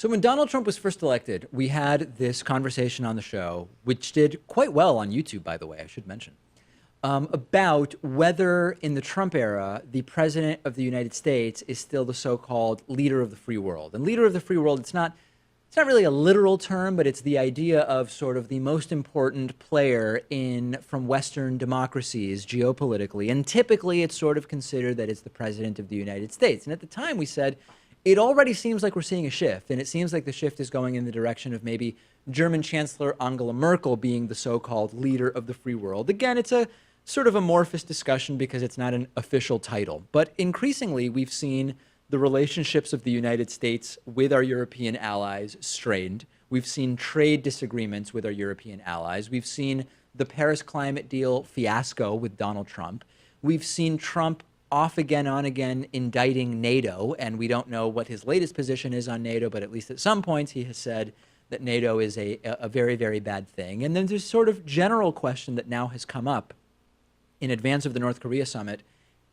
So when Donald Trump was first elected, we had this conversation on the show, which did quite well on YouTube, by the way, I should mention, about whether in the Trump era, the president of the United States is still the so-called leader of the free world. And leader of the free world, it's not really a literal term, but it's the idea of sort of the most important player from Western democracies geopolitically. And typically it's sort of considered that it's the president of the United States. And at the time we said, it already seems like we're seeing a shift, and it seems like the shift is going in the direction of maybe German Chancellor Angela Merkel being the so-called leader of the free world. Again, it's a sort of amorphous discussion because it's not an official title. But increasingly, we've seen the relationships of the United States with our European allies strained. We've seen trade disagreements with our European allies. We've seen the Paris climate deal fiasco with Donald Trump. We've seen Trump off again, on again, indicting NATO, and we don't know what his latest position is on NATO, but at least at some points he has said that NATO is a very, very bad thing. And then there's sort of general question that now has come up in advance of the North Korea summit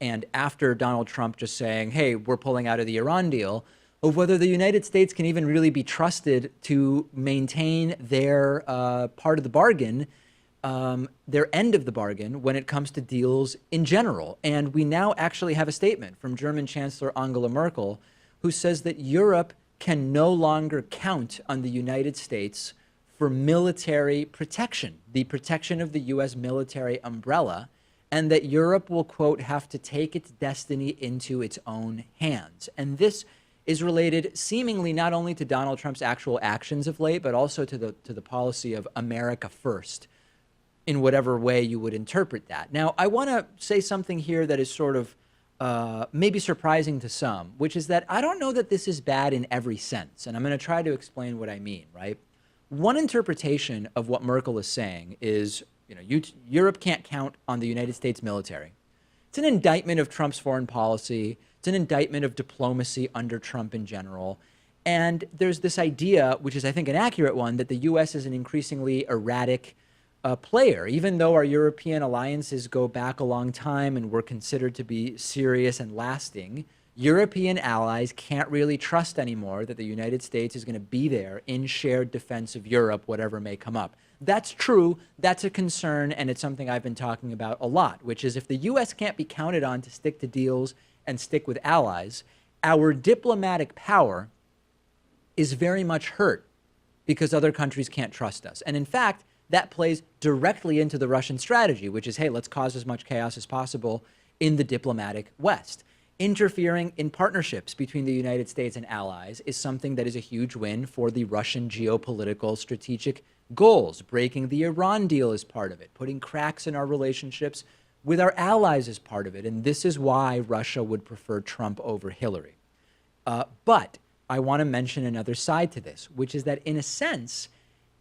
and after Donald Trump just saying, hey, we're pulling out of the Iran deal, of whether the United States can even really be trusted to maintain their part of the bargain, their end of the bargain when it comes to deals in general. And we now actually have a statement from German Chancellor Angela Merkel, who says that Europe can no longer count on the United States for military protection, the protection of the US military umbrella, and that Europe will, quote, have to take its destiny into its own hands. And this is related seemingly not only to Donald Trump's actual actions of late, but also to the policy of America first, in whatever way you would interpret that. Now, I want to say something here that is sort of maybe surprising to some, which is that I don't know that this is bad in every sense. And I'm going to try to explain what I mean, right? One interpretation of what Merkel is saying is, Europe can't count on the United States military. It's an indictment of Trump's foreign policy. It's an indictment of diplomacy under Trump in general. And there's this idea, which is, I think, an accurate one, that the U.S. is an increasingly erratic player. Even though our European alliances go back a long time and were considered to be serious and lasting, European allies can't really trust anymore that the United States is going to be there in shared defense of Europe, whatever may come up. That's true. That's a concern, and it's something I've been talking about a lot, which is if the U.S. can't be counted on to stick to deals and stick with allies, our diplomatic power is very much hurt because other countries can't trust us. And in fact, that plays directly into the Russian strategy, which is, hey, let's cause as much chaos as possible in the diplomatic West. Interfering in partnerships between the United States and allies is something that is a huge win for the Russian geopolitical strategic goals. Breaking the Iran deal is part of it. Putting cracks in our relationships with our allies is part of it. And this is why Russia would prefer Trump over Hillary. But I want to mention another side to this, which is that in a sense,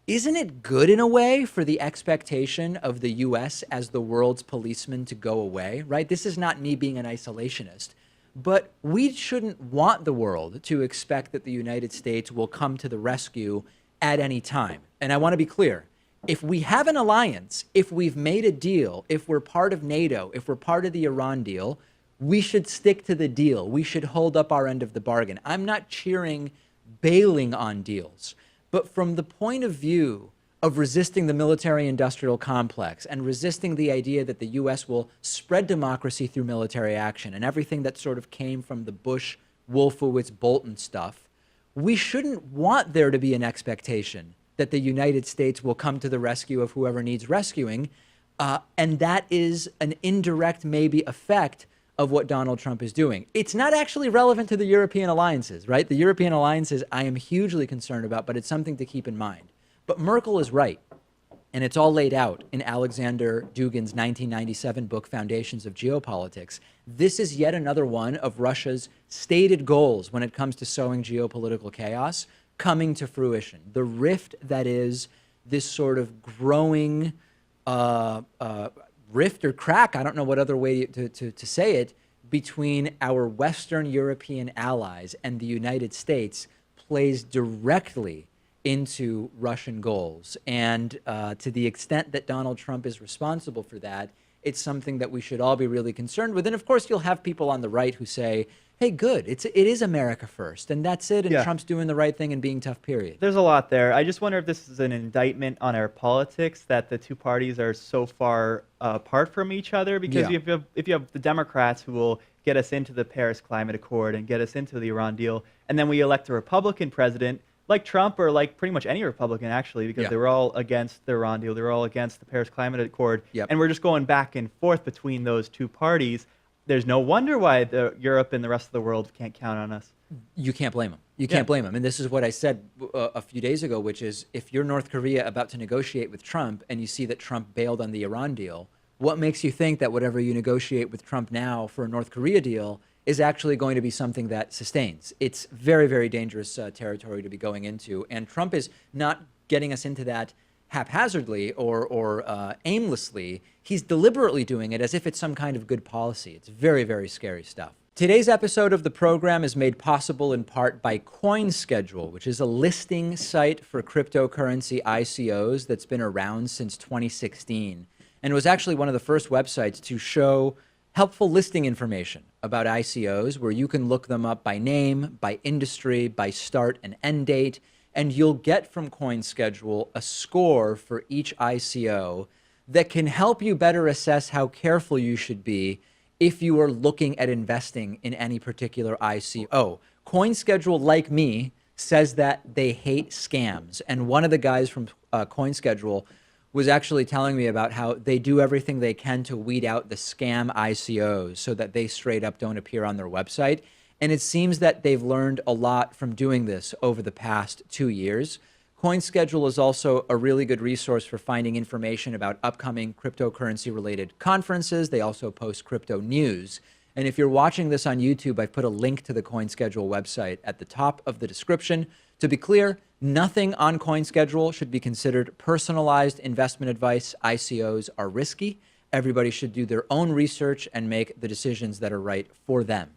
isn't it good in a way for the expectation of the U.S. as the world's policeman to go away, right? This is not me being an isolationist, but we shouldn't want the world to expect that the United States will come to the rescue at any time. And I want to be clear. If we have an alliance, if we've made a deal, if we're part of NATO, if we're part of the Iran deal, we should stick to the deal. We should hold up our end of the bargain. I'm not cheering bailing on deals. But from the point of view of resisting the military-industrial complex and resisting the idea that the U.S. will spread democracy through military action and everything that sort of came from the Bush, Wolfowitz, Bolton stuff, we shouldn't want there to be an expectation that the United States will come to the rescue of whoever needs rescuing. And that is an indirect, maybe, effect of what Donald Trump is doing. It's not actually relevant to the European alliances, right? The European alliances I am hugely concerned about, but it's something to keep in mind. But Merkel is right, and it's all laid out in Alexander Dugin's 1997 book, Foundations of Geopolitics. This is yet another one of Russia's stated goals when it comes to sowing geopolitical chaos coming to fruition. The rift that is this sort of growing rift or crack, I don't know what other way to say it, between our Western European allies and the United States plays directly into Russian goals. And to the extent that Donald Trump is responsible for that, it's something that we should all be really concerned with. And of course, you'll have people on the right who say, hey, good, it is America first, and that's it, and Yeah. Trump's doing the right thing and being tough, period. There's a lot there. I just wonder if this is an indictment on our politics that the two parties are so far apart from each other. Because Yeah. if you have the Democrats who will get us into the Paris Climate Accord and get us into the Iran deal, and then we elect a Republican president like Trump or like pretty much any Republican actually, because Yeah. they were all against the Iran deal, they were all against the Paris Climate Accord, Yep. and we're just going back and forth between those two parties. There's no wonder why Europe and the rest of the world can't count on us. You can't blame them. You Yeah. can't blame them. And this is what I said a few days ago, which is if you're North Korea about to negotiate with Trump and you see that Trump bailed on the Iran deal, what makes you think that whatever you negotiate with Trump now for a North Korea deal is actually going to be something that sustains? It's very, very dangerous territory to be going into. And Trump is not getting us into that haphazardly or aimlessly. He's deliberately doing it as if it's some kind of good policy. It's very, very scary stuff. Today's episode of the program is made possible in part by CoinSchedule, which is a listing site for cryptocurrency ICOs that's been around since 2016 and was actually one of the first websites to show helpful listing information about ICOs where you can look them up by name, by industry, by start and end date, and you'll get from CoinSchedule a score for each ICO that can help you better assess how careful you should be if you are looking at investing in any particular ICO. CoinSchedule, like me, says that they hate scams. And one of the guys from CoinSchedule was actually telling me about how they do everything they can to weed out the scam ICOs so that they straight up don't appear on their website. And it seems that they've learned a lot from doing this over the past 2 years. CoinSchedule is also a really good resource for finding information about upcoming cryptocurrency-related conferences. They also post crypto news. And if you're watching this on YouTube, I've put a link to the CoinSchedule website at the top of the description. To be clear, nothing on CoinSchedule should be considered personalized investment advice. ICOs are risky. Everybody should do their own research and make the decisions that are right for them.